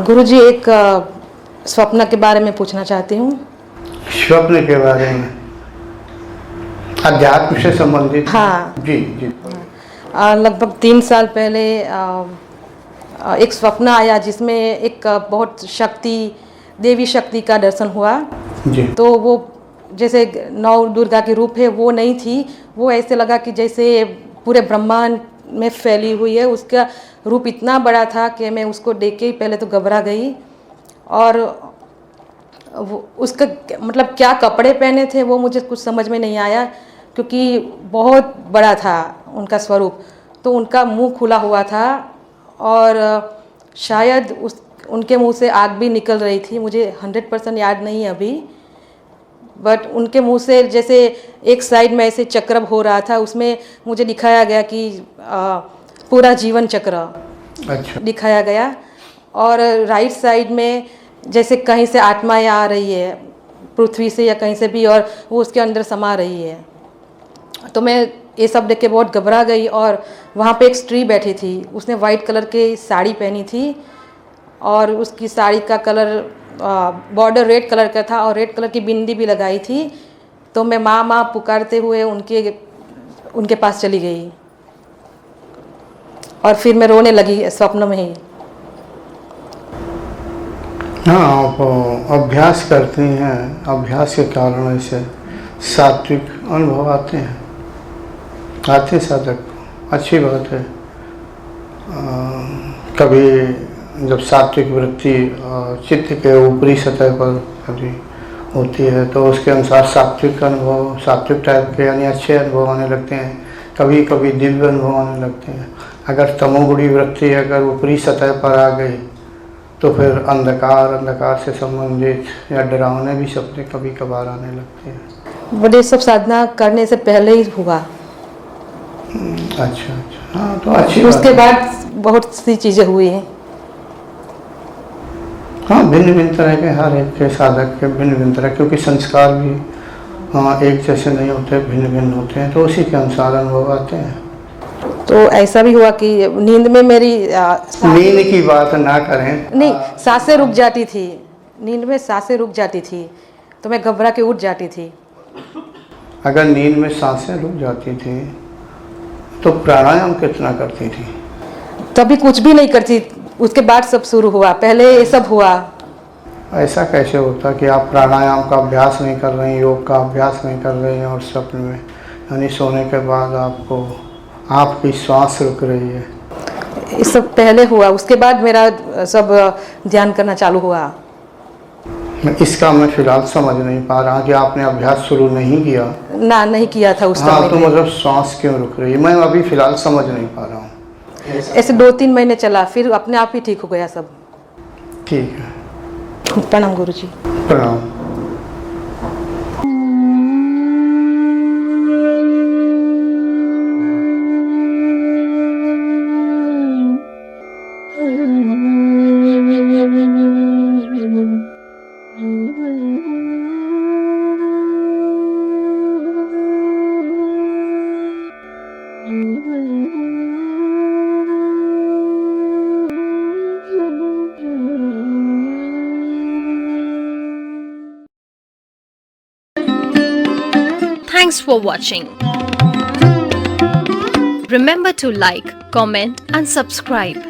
गुरुजी, एक स्वप्न के बारे में पूछना चाहती हूँ। स्वप्न के बारे में, अध्यात्म से संबंधित? हाँ जी जी। लगभग 3 साल पहले एक स्वप्न आया जिसमें एक बहुत देवी शक्ति का दर्शन हुआ जी। तो वो जैसे नौ दुर्गा के रूप है वो नहीं थी, वो ऐसे लगा कि जैसे पूरे ब्रह्मांड में फैली हुई है। उसका रूप इतना बड़ा था कि मैं उसको देख के ही पहले तो घबरा गई। और वो उसका मतलब क्या कपड़े पहने थे वो मुझे कुछ समझ में नहीं आया, क्योंकि बहुत बड़ा था उनका स्वरूप। तो उनका मुंह खुला हुआ था और शायद उनके मुंह से आग भी निकल रही थी। मुझे 100% याद नहीं है अभी, बट उनके मुंह से जैसे एक साइड में ऐसे चक्र हो रहा था, उसमें मुझे दिखाया गया कि पूरा जीवन चक्र अच्छा। दिखाया गया। और राइट साइड में जैसे कहीं से आत्माएं आ रही है पृथ्वी से या कहीं से भी, और वो उसके अंदर समा रही है। तो मैं ये सब देख के बहुत घबरा गई। और वहाँ पे एक स्त्री बैठी थी, उसने वाइट कलर की साड़ी पहनी थी और उसकी साड़ी का कलर बॉर्डर रेड कलर का था और रेड कलर की बिंदी भी लगाई थी। तो मैं माँ माँ पुकारते हुए उनके पास चली गई और फिर मैं रोने लगी स्वप्न में ही। हाँ, आप अभ्यास करती हैं, अभ्यास के कारण ऐसे सात्विक अनुभव आते साधक को, अच्छी बात है। कभी जब सात्विक वृत्ति चित्त के ऊपरी सतह पर कभी होती है तो उसके अनुसार सात्विक अनुभव, सात्विक टाइप के यानी अच्छे अनुभव आने लगते हैं। कभी कभी दिव्य अनुभव आने लगते हैं। अगर तमोगुणी वृत्ति अगर ऊपरी सतह पर आ गई तो फिर अंधकार से संबंधित या डरावने भी सपने कभी कभार आने लगते हैं। बड़े सब साधना करने से पहले ही हुआ। अच्छा। हाँ, तो अच्छी उसके बात बाद बहुत सी चीज़ें हुई हैं। हाँ, भिन्न भिन्न तरह के, हर एक के साधक के भिन्न भिन्न तरह, क्योंकि संस्कार भी एक जैसे नहीं होते, भिन्न भिन्न होते हैं, तो उसी के अनुसार अनुभव आते हैं। तो ऐसा भी हुआ कि नींद में मेरी नींद की बात ना करें। नहीं, सांसें रुक जाती थी। नींद में सांसें रुक जाती थी तो मैं घबरा के उठ जाती थी। अगर नींद में सांसें रुक जाती थी तो प्राणायाम कितना करती थी? तभी कुछ भी नहीं करती, उसके बाद सब शुरू हुआ, पहले ये सब हुआ। ऐसा कैसे होता कि आप प्राणायाम का अभ्यास नहीं कर रहे हैं, योग का अभ्यास नहीं कर रहे हैं और स्वप्न में, यानी सोने के बाद आपकी श्वास रुक रही है? ये सब पहले हुआ, उसके बाद मेरा सब ध्यान करना चालू हुआ। इसका मैं फिलहाल समझ नहीं पा रहा कि आपने अभ्यास शुरू नहीं किया। ना, नहीं किया था उस समय। हाँ, तो मतलब श्वास क्यों रुक रही है, मैं अभी फिलहाल समझ नहीं पा रहा हूँ। ऐसे 2-3 महीने चला, फिर अपने आप ही ठीक हो गया सब। ठीक है। प्रणाम गुरुजी। प्रणाम। Thanks for watching. Remember to like, comment and subscribe.